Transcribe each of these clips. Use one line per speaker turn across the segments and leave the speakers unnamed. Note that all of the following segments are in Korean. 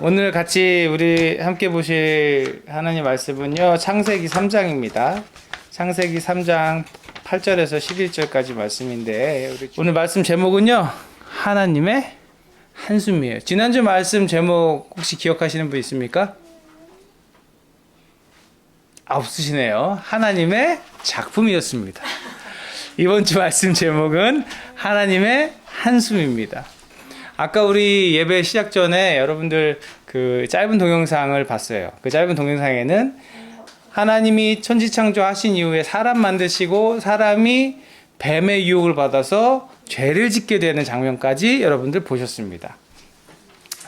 오늘 같이 우리 함께 보실 하나님 말씀은요, 창세기 3장입니다. 창세기 3장 8절에서 11절까지 말씀인데, 오늘 말씀 제목은요, 하나님의 한숨이에요. 지난주 말씀 제목 혹시 기억하시는 분 있습니까? 없으시네요. 하나님의 작품이었습니다. 이번 주 말씀 제목은 하나님의 한숨입니다. 아까 우리 예배 시작 전에 여러분들 그 짧은 동영상을 봤어요. 그 짧은 동영상에는 하나님이 천지창조 하신 이후에 사람 만드시고 사람이 뱀의 유혹을 받아서 죄를 짓게 되는 장면까지 여러분들 보셨습니다.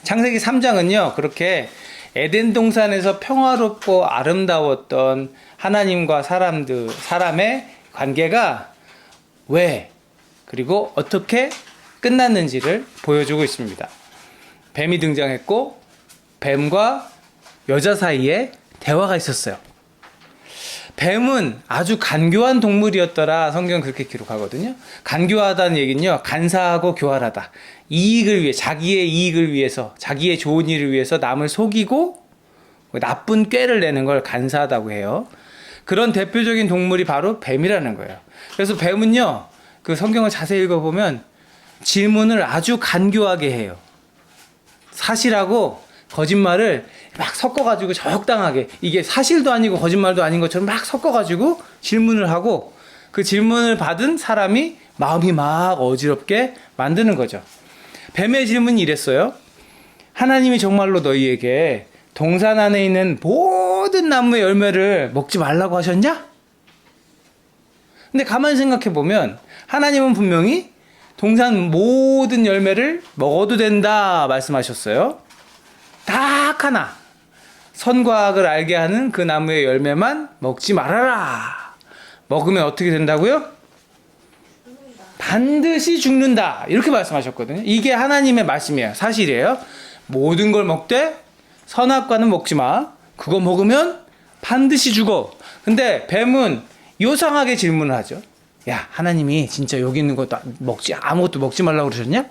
창세기 3장은요, 그렇게 에덴 동산에서 평화롭고 아름다웠던 하나님과 사람의 관계가 왜, 그리고 어떻게 끝났는지를 보여주고 있습니다. 뱀이 등장했고 뱀과 여자 사이에 대화가 있었어요. 뱀은 아주 간교한 동물이었더라. 성경은 그렇게 기록하거든요. 간교하다는 얘기는요, 간사하고 교활하다. 이익을 위해, 자기의 이익을 위해서, 자기의 좋은 일을 위해서 남을 속이고 나쁜 꾀를 내는 걸 간사하다고 해요. 그런 대표적인 동물이 바로 뱀이라는 거예요. 그래서 뱀은요, 그 성경을 자세히 읽어보면 질문을 아주 간교하게 해요. 사실하고 거짓말을 막 섞어가지고 적당하게, 이게 사실도 아니고 거짓말도 아닌 것처럼 막 섞어가지고 질문을 하고, 그 질문을 받은 사람이 마음이 막 어지럽게 만드는 거죠. 뱀의 질문이 이랬어요. 하나님이 정말로 너희에게 동산 안에 있는 모든 나무의 열매를 먹지 말라고 하셨냐? 근데 가만히 생각해 보면 하나님은 분명히 동산 모든 열매를 먹어도 된다 말씀하셨어요. 딱 하나, 선과 악을 알게 하는 그 나무의 열매만 먹지 말아라. 먹으면 어떻게 된다고요? 반드시 죽는다. 이렇게 말씀하셨거든요. 이게 하나님의 말씀이에요. 사실이에요. 모든 걸 먹되 선악과는 먹지 마. 그거 먹으면 반드시 죽어. 근데 뱀은 요상하게 질문을 하죠. 야, 하나님이 진짜 여기 있는 것도 아무것도 먹지 말라고 그러셨냐?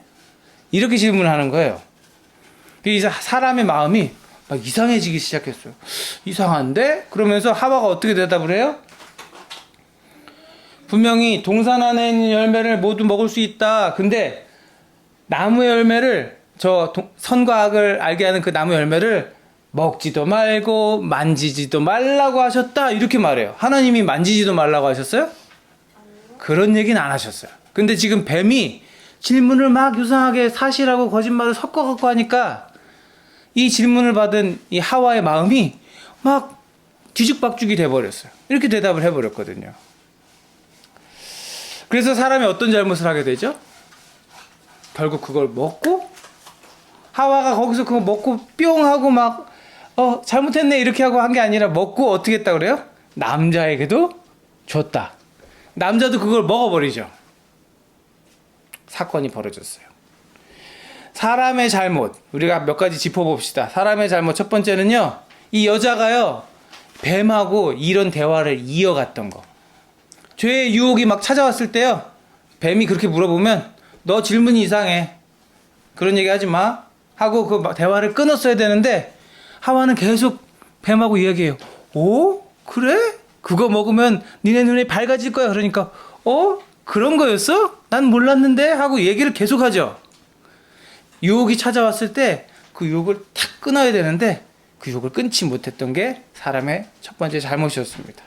이렇게 질문하는 거예요. 그래서 사람의 마음이 막 이상해지기 시작했어요. 이상한데? 그러면서 하와가 어떻게 대답을 해요? 분명히 동산 안에 있는 열매를 모두 먹을 수 있다. 근데 나무의 열매를, 선과 악을 알게 하는 그 나무 열매를 먹지도 말고 만지지도 말라고 하셨다. 이렇게 말해요. 하나님이 만지지도 말라고 하셨어요? 그런 얘기는 안 하셨어요. 근데 지금 뱀이 질문을 막 유상하게 사실하고 거짓말을 섞어갖고 하니까 이 질문을 받은 이 하와의 마음이 막 뒤죽박죽이 돼버렸어요. 이렇게 대답을 해버렸거든요. 그래서 사람이 어떤 잘못을 하게 되죠? 결국 그걸 먹고, 하와가 거기서 그거 먹고 뿅 하고 막 잘못했네 이렇게 하고 한 게 아니라 먹고 어떻게 했다 그래요? 남자에게도 줬다. 남자도 그걸 먹어버리죠. 사건이 벌어졌어요. 사람의 잘못, 우리가 몇 가지 짚어봅시다. 사람의 잘못 첫 번째는요, 이 여자가요, 뱀하고 이런 대화를 이어갔던 거. 죄의 유혹이 막 찾아왔을 때요, 뱀이 그렇게 물어보면 너 질문이 이상해, 그런 얘기 하지 마 하고 그 대화를 끊었어야 되는데, 하와는 계속 뱀하고 이야기해요. 오? 그래? 그거 먹으면 니네 눈이 밝아질 거야. 그러니까 그런 거였어? 난 몰랐는데 하고 얘기를 계속하죠. 유혹이 찾아왔을 때 그 유혹을 탁 끊어야 되는데 그 유혹을 끊지 못했던 게 사람의 첫 번째 잘못이었습니다.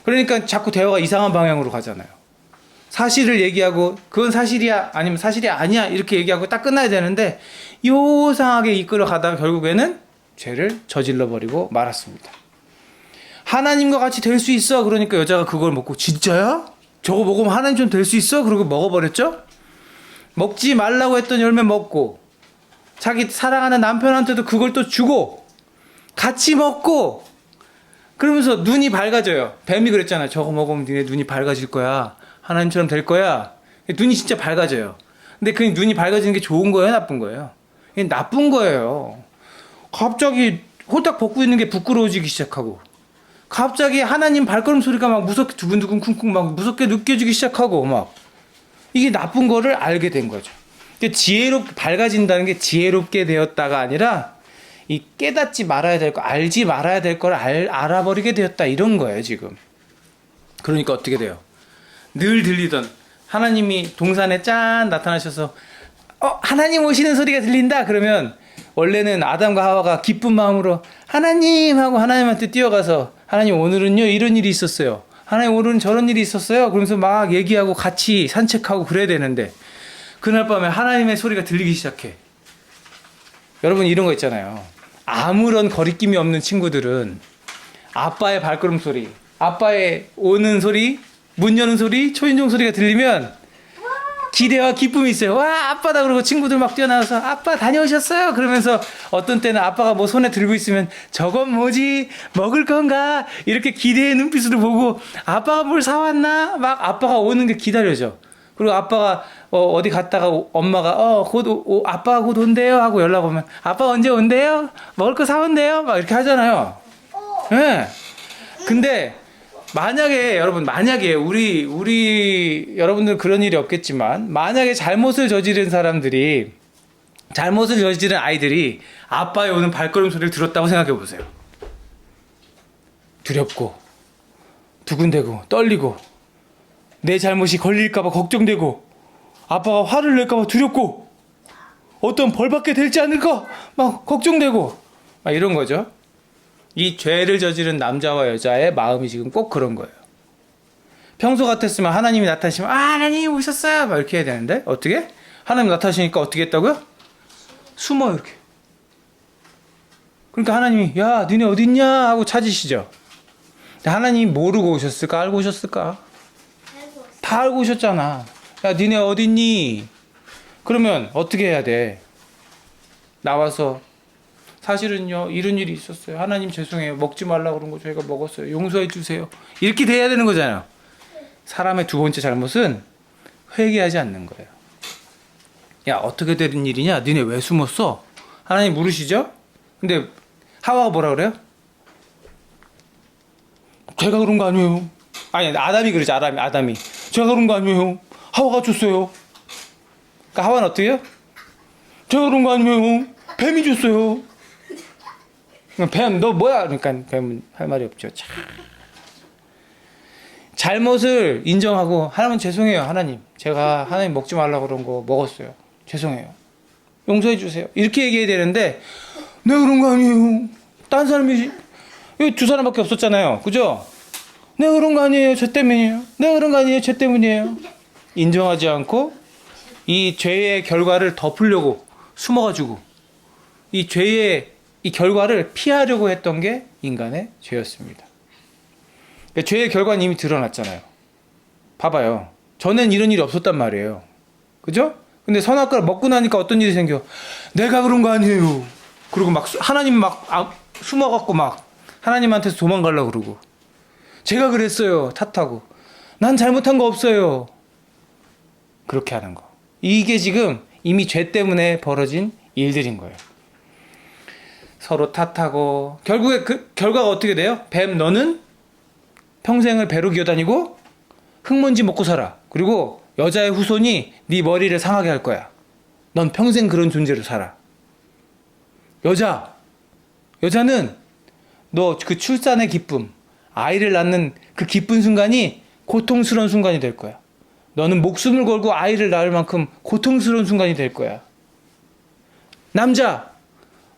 그러니까 자꾸 대화가 이상한 방향으로 가잖아요. 사실을 얘기하고 그건 사실이야 아니면 사실이 아니야 이렇게 얘기하고 딱 끝나야 되는데 요상하게 이끌어 가다가 결국에는 죄를 저질러 버리고 말았습니다. 하나님과 같이 될 수 있어. 그러니까 여자가 그걸 먹고, 진짜야? 저거 먹으면 하나님처럼 될 수 있어? 그러고 먹어버렸죠? 먹지 말라고 했던 열매 먹고, 자기 사랑하는 남편한테도 그걸 또 주고, 같이 먹고, 그러면서 눈이 밝아져요. 뱀이 그랬잖아요. 저거 먹으면 니네 눈이 밝아질 거야. 하나님처럼 될 거야. 눈이 진짜 밝아져요. 근데 그 눈이 밝아지는 게 좋은 거예요? 나쁜 거예요? 이게 나쁜 거예요. 갑자기 호딱 벗고 있는 게 부끄러워지기 시작하고, 갑자기 하나님 발걸음 소리가 막 무섭게 두근두근 쿵쿵 막 무섭게 느껴지기 시작하고 막 이게 나쁜 거를 알게 된 거죠. 지혜롭게 밝아진다는 게 지혜롭게 되었다가 아니라 이 깨닫지 말아야 될 거, 알지 말아야 될 걸 알아버리게 되었다. 이런 거예요, 지금. 그러니까 어떻게 돼요? 늘 들리던 하나님이 동산에 짠 나타나셔서 하나님 오시는 소리가 들린다. 그러면 원래는 아담과 하와가 기쁜 마음으로 하나님 하고 하나님한테 뛰어가서 하나님 오늘은요 이런 일이 있었어요. 하나님 오늘은 저런 일이 있었어요. 그러면서 막 얘기하고 같이 산책하고 그래야 되는데 그날 밤에 하나님의 소리가 들리기 시작해. 여러분 이런 거 있잖아요. 아무런 거리낌이 없는 친구들은 아빠의 발걸음 소리, 아빠의 오는 소리, 문 여는 소리, 초인종 소리가 들리면 기대와 기쁨이 있어요. 와 아빠다 그러고 친구들 막 뛰어나와서 아빠 다녀오셨어요 그러면서 어떤 때는 아빠가 뭐 손에 들고 있으면 저건 뭐지 먹을 건가 이렇게 기대의 눈빛으로 보고 아빠가 뭘 사왔나 막 아빠가 오는 게 기다려져. 그리고 아빠가 어디 갔다가 엄마가 곧 아빠가 곧 온대요 하고 연락 오면 아빠 언제 온대요 먹을 거 사온대요 막 이렇게 하잖아요. 예. 네. 근데 만약에 여러분 우리 여러분들 그런 일이 없겠지만 만약에 잘못을 저지른 아이들이 아빠의 오는 발걸음 소리를 들었다고 생각해 보세요. 두렵고 두근대고 떨리고 내 잘못이 걸릴까봐 걱정되고 아빠가 화를 낼까봐 두렵고 어떤 벌받게 될지 않을까 막 걱정되고 막 이런 거죠. 이 죄를 저지른 남자와 여자의 마음이 지금 꼭 그런 거예요. 평소 같았으면 하나님이 나타나시면 하나님 오셨어요 막 이렇게 해야 되는데 어떻게? 하나님 나타나시니까 어떻게 했다고요? 숨어 이렇게. 그러니까 하나님이 야 니네 어딨냐 하고 찾으시죠. 하나님이 모르고 오셨을까 알고 오셨을까? 다 알고 오셨잖아. 야 니네 어딨니? 그러면 어떻게 해야 돼? 나와서 사실은요 이런 일이 있었어요. 하나님 죄송해요. 먹지 말라고 그런 거 저희가 먹었어요. 용서해 주세요. 이렇게 돼야 되는 거잖아요. 사람의 두 번째 잘못은 회개하지 않는 거예요. 야 어떻게 된 일이냐? 니네 왜 숨었어? 하나님 물으시죠? 근데 하와가 뭐라 그래요? 제가 그런 거 아니에요. 아니 아담이 그러지. 아담이 제가 그런 거 아니에요. 하와가 줬어요. 그러니까 하와는 어떻게 해요? 제가 그런 거 아니에요. 뱀이 줬어요. 뱀 너 뭐야? 그러니까 뱀은 할 말이 없죠. 참. 잘못을 인정하고 하나님 죄송해요. 하나님 제가 하나님 먹지 말라고 그런 거 먹었어요. 죄송해요. 용서해 주세요. 이렇게 얘기해야 되는데 내가 그런 거 아니에요. 딴 사람이 여기 두 사람밖에 없었잖아요. 그죠? 내가 그런 거 아니에요. 저 때문이에요. 내가 그런 거 아니에요. 저 때문이에요. 인정하지 않고 이 죄의 결과를 덮으려고 숨어가지고 이 죄의 이 결과를 피하려고 했던 게 인간의 죄였습니다. 그러니까 죄의 결과는 이미 드러났잖아요. 봐봐요. 전엔 이런 일이 없었단 말이에요. 그죠? 근데 선악과를 먹고 나니까 어떤 일이 생겨? 내가 그런 거 아니에요. 그리고 막 하나님 막 숨어갖고 막 하나님한테서 도망가려고 그러고 제가 그랬어요. 탓하고 난 잘못한 거 없어요. 그렇게 하는 거. 이게 지금 이미 죄 때문에 벌어진 일들인 거예요. 서로 탓하고 결국에 그 결과가 어떻게 돼요? 뱀 너는 평생을 배로 기어다니고 흙먼지 먹고 살아. 그리고 여자의 후손이 네 머리를 상하게 할 거야. 넌 평생 그런 존재로 살아. 여자는 너 그 출산의 기쁨, 아이를 낳는 그 기쁜 순간이 고통스러운 순간이 될 거야. 너는 목숨을 걸고 아이를 낳을 만큼 고통스러운 순간이 될 거야. 남자,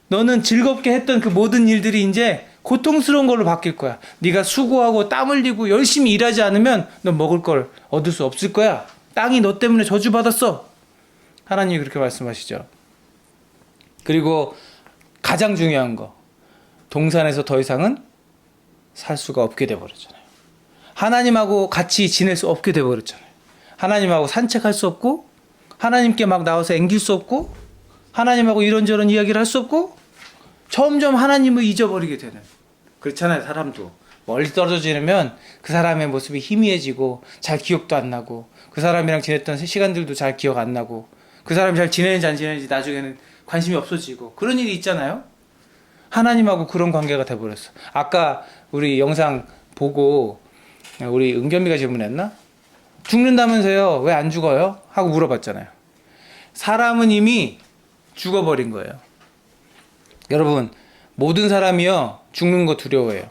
너는 즐겁게 했던 그 모든 일들이 이제 고통스러운 걸로 바뀔 거야. 네가 수고하고 땀 흘리고 열심히 일하지 않으면 너 먹을 걸 얻을 수 없을 거야. 땅이 너 때문에 저주받았어. 하나님이 그렇게 말씀하시죠. 그리고 가장 중요한 거, 동산에서 더 이상은 살 수가 없게 돼버렸잖아요. 하나님하고 같이 지낼 수 없게 돼버렸잖아요. 하나님하고 산책할 수 없고 하나님께 막 나와서 앵길 수 없고 하나님하고 이런저런 이야기를 할 수 없고 점점 하나님을 잊어버리게 되는. 그렇잖아요. 사람도 멀리 떨어져 지내면 그 사람의 모습이 희미해지고 잘 기억도 안 나고 그 사람이랑 지냈던 시간들도 잘 기억 안 나고 그 사람이 잘 지내는지 안 지내는지 나중에는 관심이 없어지고 그런 일이 있잖아요. 하나님하고 그런 관계가 돼버렸어. 아까 우리 영상 보고 우리 은겸이가 질문했나? 죽는다면서요? 왜 안 죽어요? 하고 물어봤잖아요. 사람은 이미 죽어버린 거예요. 여러분 모든 사람이요 죽는 거 두려워해요.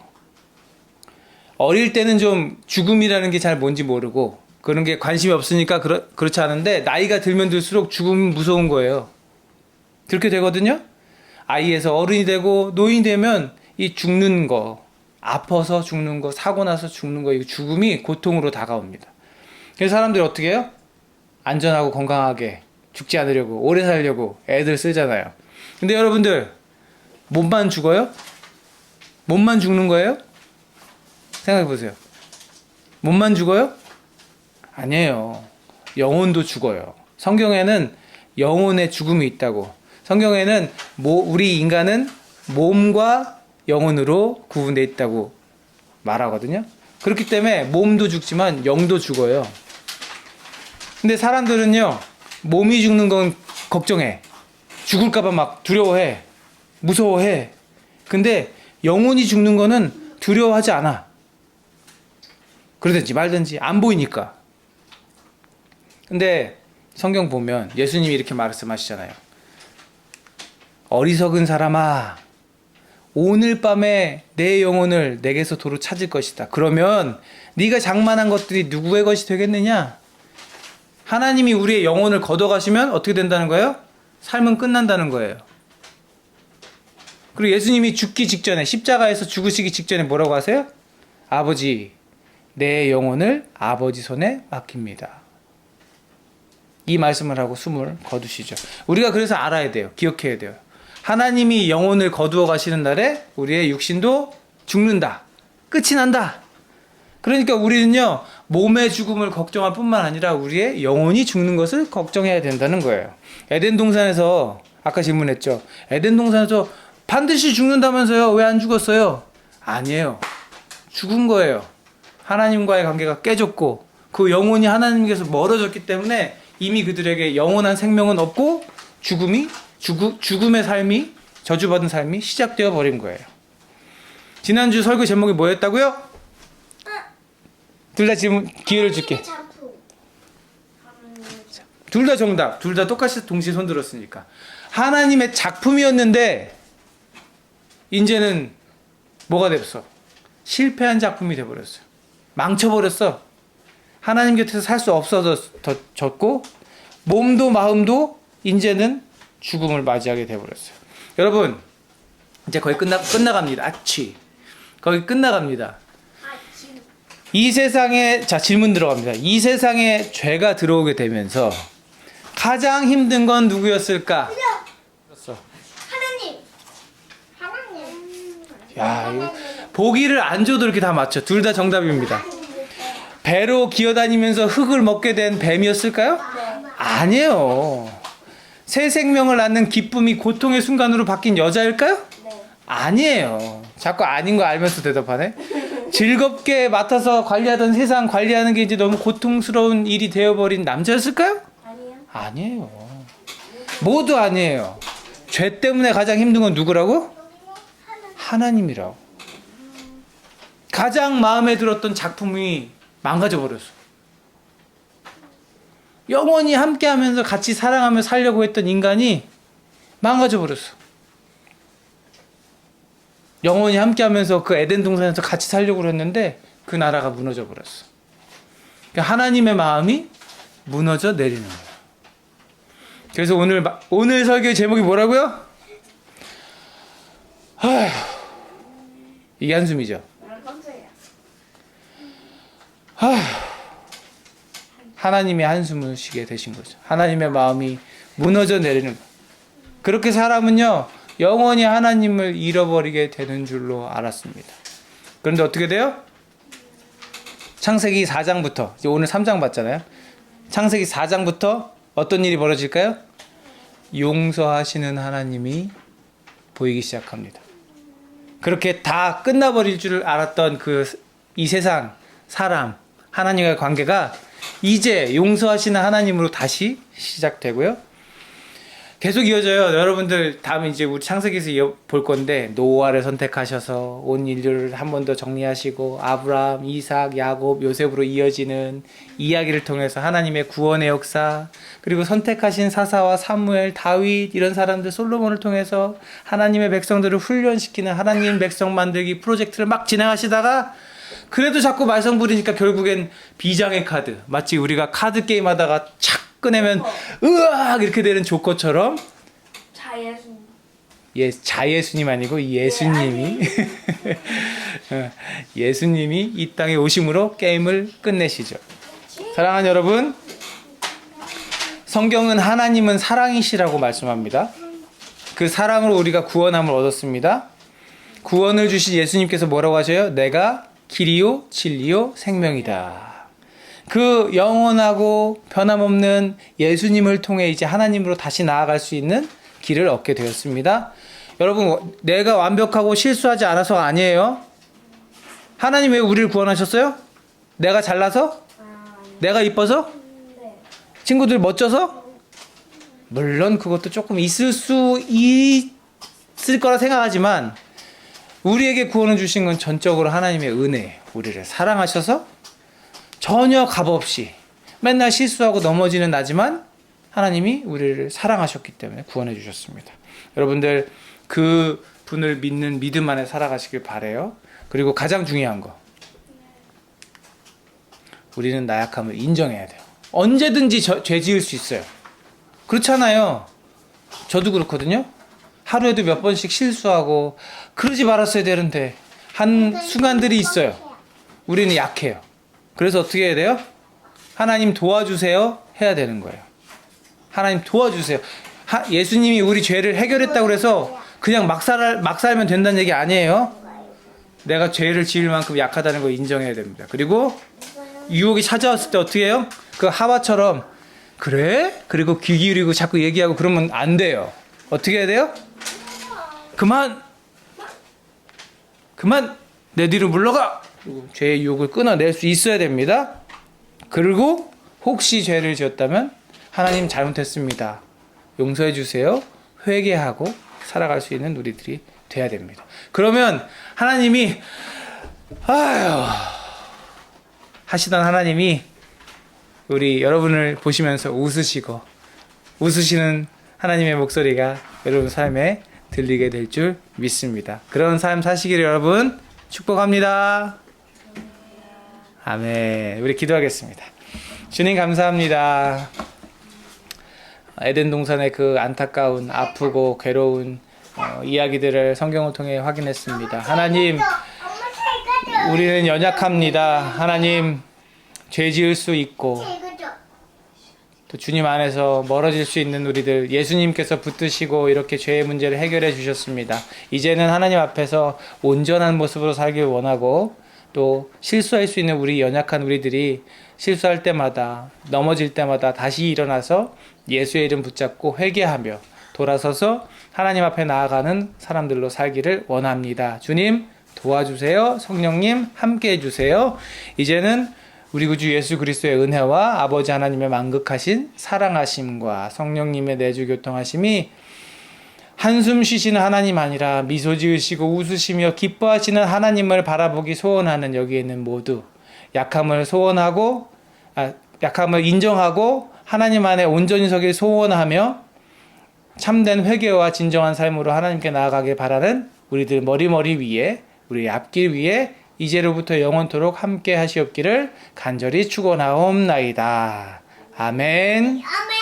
어릴 때는 좀 죽음이라는 게 잘 뭔지 모르고 그런 게 관심이 없으니까 그렇지 않은데 나이가 들면 들수록 죽음이 무서운 거예요. 그렇게 되거든요. 아이에서 어른이 되고 노인이 되면 이 죽는 거, 아파서 죽는 거, 사고 나서 죽는 거, 이 죽음이 고통으로 다가옵니다. 그래서 사람들이 어떻게 해요? 안전하고 건강하게 죽지 않으려고 오래 살려고 애들 쓰잖아요. 근데 여러분들 몸만 죽어요? 몸만 죽는 거예요? 생각해 보세요. 몸만 죽어요? 아니에요. 영혼도 죽어요. 성경에는 영혼의 죽음이 있다고. 성경에는 우리 인간은 몸과 영혼으로 구분되어 있다고 말하거든요. 그렇기 때문에 몸도 죽지만 영도 죽어요. 근데 사람들은요, 몸이 죽는 건 걱정해. 죽을까봐 막 두려워해. 무서워해. 근데 영혼이 죽는 거는 두려워하지 않아. 그러든지 말든지 안 보이니까. 근데 성경 보면 예수님이 이렇게 말씀하시잖아요. 어리석은 사람아, 오늘 밤에 내 영혼을 내게서 도로 찾을 것이다. 그러면 네가 장만한 것들이 누구의 것이 되겠느냐? 하나님이 우리의 영혼을 걷어가시면 어떻게 된다는 거예요? 삶은 끝난다는 거예요. 그리고 예수님이 죽기 직전에 십자가에서 죽으시기 직전에 뭐라고 하세요? 아버지, 내 영혼을 아버지 손에 맡깁니다. 이 말씀을 하고 숨을 거두시죠. 우리가 그래서 알아야 돼요. 기억해야 돼요. 하나님이 영혼을 거두어 가시는 날에 우리의 육신도 죽는다. 끝이 난다. 그러니까 우리는요, 몸의 죽음을 걱정할 뿐만 아니라 우리의 영혼이 죽는 것을 걱정해야 된다는 거예요. 에덴 동산에서 아까 질문했죠. 에덴 동산에서 반드시 죽는다면서요. 왜 안 죽었어요? 아니에요. 죽은 거예요. 하나님과의 관계가 깨졌고 그 영혼이 하나님께서 멀어졌기 때문에 이미 그들에게 영원한 생명은 없고 죽음의 삶이, 저주받은 삶이 시작되어 버린 거예요. 지난주 설교 제목이 뭐였다고요? 둘 다 질문 기회를 줄게. 둘 다 정답. 둘 다 똑같이 동시에 손 들었으니까. 하나님의 작품이었는데 이제는 뭐가 됐어? 실패한 작품이 돼버렸어요. 망쳐버렸어. 하나님 곁에서 살 수 없어졌고 몸도 마음도 이제는 죽음을 맞이하게 돼버렸어요. 여러분 이제 거의 끝나갑니다. 거의 끝나갑니다. 이 세상에, 자 질문 들어갑니다. 이 세상에 죄가 들어오게 되면서 가장 힘든 건 누구였을까?
하나님.
야, 이거 보기를 안 줘도 이렇게 다 맞춰. 둘 다 정답입니다. 배로 기어다니면서 흙을 먹게 된 뱀이었을까요? 아니에요. 새 생명을 낳는 기쁨이 고통의 순간으로 바뀐 여자일까요? 아니에요. 자꾸 아닌 거 알면서 대답하네. 즐겁게 맡아서 관리하던 세상 관리하는 게 이제 너무 고통스러운 일이 되어버린 남자였을까요? 아니에요. 모두 아니에요. 죄 때문에 가장 힘든 건 누구라고? 하나님이라고. 가장 마음에 들었던 작품이 망가져버렸어. 영원히 함께하면서 같이 사랑하며 살려고 했던 인간이 망가져버렸어. 영원히 함께하면서 그 에덴 동산에서 같이 살려고 했는데 그 나라가 무너져버렸어. 그러니까 하나님의 마음이 무너져 내리는 거야. 그래서 오늘 설교의 제목이 뭐라고요? 이게 한숨이죠. 하나님이 한숨을 쉬게 되신 거죠. 하나님의 마음이 무너져 내리는 거예요. 그렇게 사람은요 영원히 하나님을 잃어버리게 되는 줄로 알았습니다. 그런데 어떻게 돼요? 창세기 4장부터 이제 오늘 3장 봤잖아요. 창세기 4장부터 어떤 일이 벌어질까요? 용서하시는 하나님이 보이기 시작합니다. 그렇게 다 끝나버릴 줄 알았던 이 세상 사람 하나님과의 관계가 이제 용서하시는 하나님으로 다시 시작되고요. 계속 이어져요. 여러분들 다음에 이제 우리 창세기에서 볼 건데 노아를 선택하셔서 온 인류를 한 번 더 정리하시고 아브라함, 이삭, 야곱, 요셉으로 이어지는 이야기를 통해서 하나님의 구원의 역사, 그리고 선택하신 사사와 사무엘, 다윗 이런 사람들, 솔로몬을 통해서 하나님의 백성들을 훈련시키는 하나님 백성 만들기 프로젝트를 막 진행하시다가 그래도 자꾸 말썽 부리니까 결국엔 비장의 카드, 마치 우리가 카드 게임 하다가 착 꺼내면 으악 이렇게 되는 조커처럼
자예수님.
자예수님 아니고 예수님이 예수님이 이 땅에 오심으로 게임을 끝내시죠. 사랑하는 여러분, 성경은 하나님은 사랑이시라고 말씀합니다. 그 사랑으로 우리가 구원함을 얻었습니다. 구원을 주신 예수님께서 뭐라고 하셔요? 내가 길이요 진리요 생명이다. 그 영원하고 변함없는 예수님을 통해 이제 하나님으로 다시 나아갈 수 있는 길을 얻게 되었습니다. 여러분, 내가 완벽하고 실수하지 않아서가 아니에요. 하나님 왜 우리를 구원하셨어요? 내가 잘나서? 내가 이뻐서?
네.
친구들 멋져서? 물론 그것도 조금 있을 거라 생각하지만 우리에게 구원을 주신 건 전적으로 하나님의 은혜예요. 우리를 사랑하셔서 전혀 값없이 맨날 실수하고 넘어지는 나지만 하나님이 우리를 사랑하셨기 때문에 구원해 주셨습니다. 여러분들 그 분을 믿는 믿음 안에 살아가시길 바라요. 그리고 가장 중요한 거, 우리는 나약함을 인정해야 돼요. 언제든지 죄 지을 수 있어요. 그렇잖아요. 저도 그렇거든요. 하루에도 몇 번씩 실수하고 그러지 말았어야 되는데 한 순간들이 있어요. 우리는 약해요. 그래서 어떻게 해야 돼요? 하나님 도와주세요 해야 되는 거예요. 하나님 도와주세요. 예수님이 우리 죄를 해결했다고 해서 그냥 막 살면 된다는 얘기 아니에요. 내가 죄를 지을 만큼 약하다는 걸 인정해야 됩니다. 그리고 유혹이 찾아왔을 때 어떻게 해요? 그 하와처럼 그래? 그리고 귀 기울이고 자꾸 얘기하고 그러면 안 돼요. 어떻게 해야 돼요? 그만 내 뒤로 물러가. 그리고 죄의 유혹을 끊어낼 수 있어야 됩니다. 그리고 혹시 죄를 지었다면 하나님 잘못했습니다. 용서해 주세요. 회개하고 살아갈 수 있는 우리들이 돼야 됩니다. 그러면 하나님이 하시던 하나님이 우리 여러분을 보시면서 웃으시는 하나님의 목소리가 여러분 삶에 들리게 될 줄 믿습니다. 그런 삶 사시기를 여러분 축복합니다. 아멘. 우리 기도하겠습니다. 주님 감사합니다. 에덴 동산의 그 안타까운 아프고 괴로운 이야기들을 성경을 통해 확인했습니다. 하나님, 우리는 연약합니다. 하나님, 죄 지을 수 있고 또 주님 안에서 멀어질 수 있는 우리들, 예수님께서 붙드시고 이렇게 죄의 문제를 해결해 주셨습니다. 이제는 하나님 앞에서 온전한 모습으로 살길 원하고 또 실수할 수 있는 우리 연약한 우리들이 실수할 때마다 넘어질 때마다 다시 일어나서 예수의 이름 붙잡고 회개하며 돌아서서 하나님 앞에 나아가는 사람들로 살기를 원합니다. 주님 도와주세요. 성령님 함께 해주세요. 이제는 우리 구주 예수 그리스도의 은혜와 아버지 하나님의 만극하신 사랑하심과 성령님의 내주 교통하심이 한숨 쉬시는 하나님 아니라 미소 지으시고 웃으시며 기뻐하시는 하나님을 바라보기 소원하는 여기에 있는 모두 약함을 인정하고 하나님 안에 온전히 서길 소원하며 참된 회개와 진정한 삶으로 하나님께 나아가길 바라는 우리들 머리 위에 우리 앞길 위에 이제로부터 영원토록 함께 하시옵기를 간절히 축원하옵나이다. 아멘.
아멘.